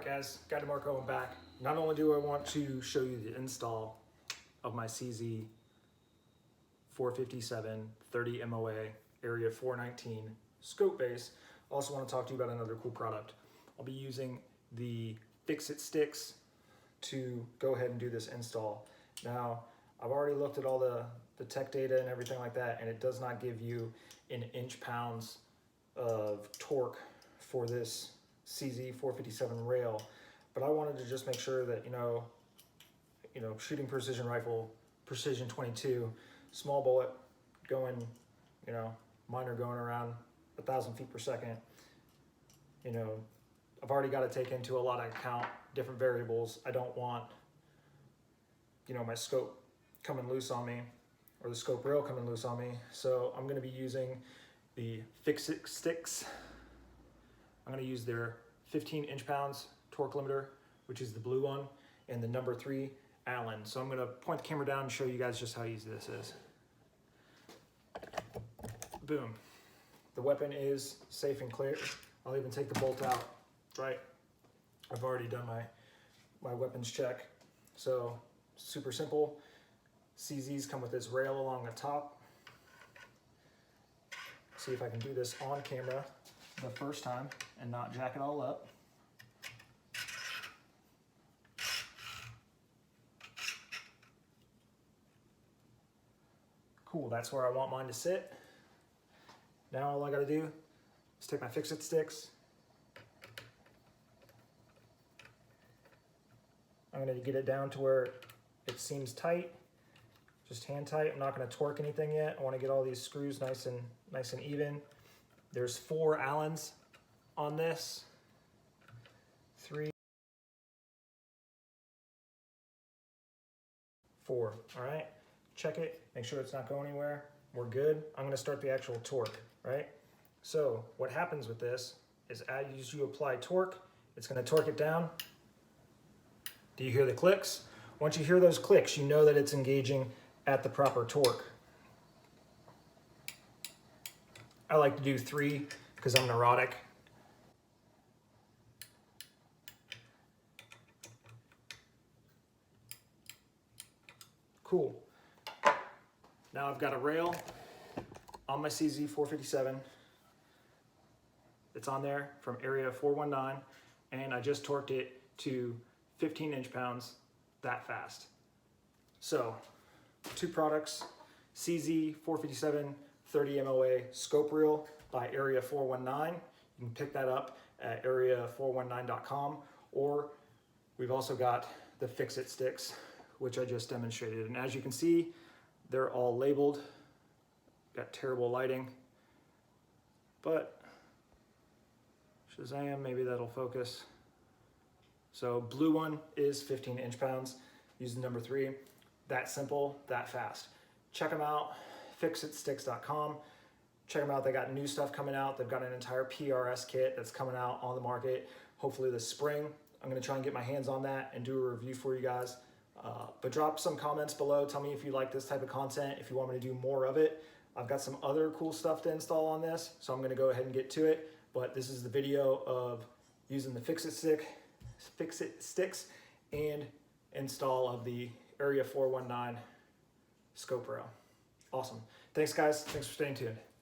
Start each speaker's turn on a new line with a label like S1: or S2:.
S1: guys, Guy DeMarco, I'm back. Not only do I want to show you the install of my CZ 457 30 MOA area 419 scope base, I also want to talk to you about another cool product. I'll be using the Fix-It sticks to go ahead and do this install. Now, I've already looked at all the tech data and everything like that, and it does not give you in inch-pounds of torque for this CZ 457 rail, but I wanted to just make sure that, you know, shooting precision rifle, precision 22, small bullet going, mine are going around 1,000 feet per second. I've already got to take into a lot of account different variables. I don't want, my scope coming loose on me or the scope rail coming loose on me. So I'm going to be using the Fix-It sticks. I'm going to use their 15 inch-pounds torque limiter, which is the blue one, and the number 3 Allen. So I'm going to point the camera down and show you guys just how easy this is. Boom. The weapon is safe and clear. I'll even take the bolt out, right? I've already done my weapons check. So super simple. CZs come with this rail along the top. See if I can do this on camera the first time and not jack it all up. Cool, that's where I want mine to sit. Now all I gotta do is take my Fix-It sticks. I'm gonna get it down to where it seems tight, just hand tight. I'm not gonna torque anything yet. I wanna get all these screws nice and even. There's 4 Allens on this, 3, 4, all right? Check it, make sure it's not going anywhere. We're good. I'm gonna start the actual torque, right? So what happens with this is as you apply torque, it's gonna torque it down. Do you hear the clicks? Once you hear those clicks, you know that it's engaging at the proper torque. I like to do 3 because I'm neurotic. Cool. Now I've got a rail on my CZ 457. It's on there from area 419, and I just torqued it to 15 inch-pounds that fast. So 2 products, CZ 457 30 MOA scope reel by area 419. You can pick that up at area419.com, or we've also got the Fix-It sticks, which I just demonstrated. And as you can see, they're all labeled. Got terrible lighting, but Shazam, maybe that'll focus. So blue one is 15 inch-pounds, using number 3. That simple, that fast. Check them out, fixitsticks.com. Check them out, they got new stuff coming out. They've got an entire PRS kit that's coming out on the market, hopefully this spring. I'm gonna try and get my hands on that and do a review for you guys. But drop some comments below. Tell me if you like this type of content, if you want me to do more of it. I've got some other cool stuff to install on this, so I'm gonna go ahead and get to it. But this is the video of using the Fix-It sticks and install of the area 419 scope rail. Awesome. Thanks guys, thanks for staying tuned.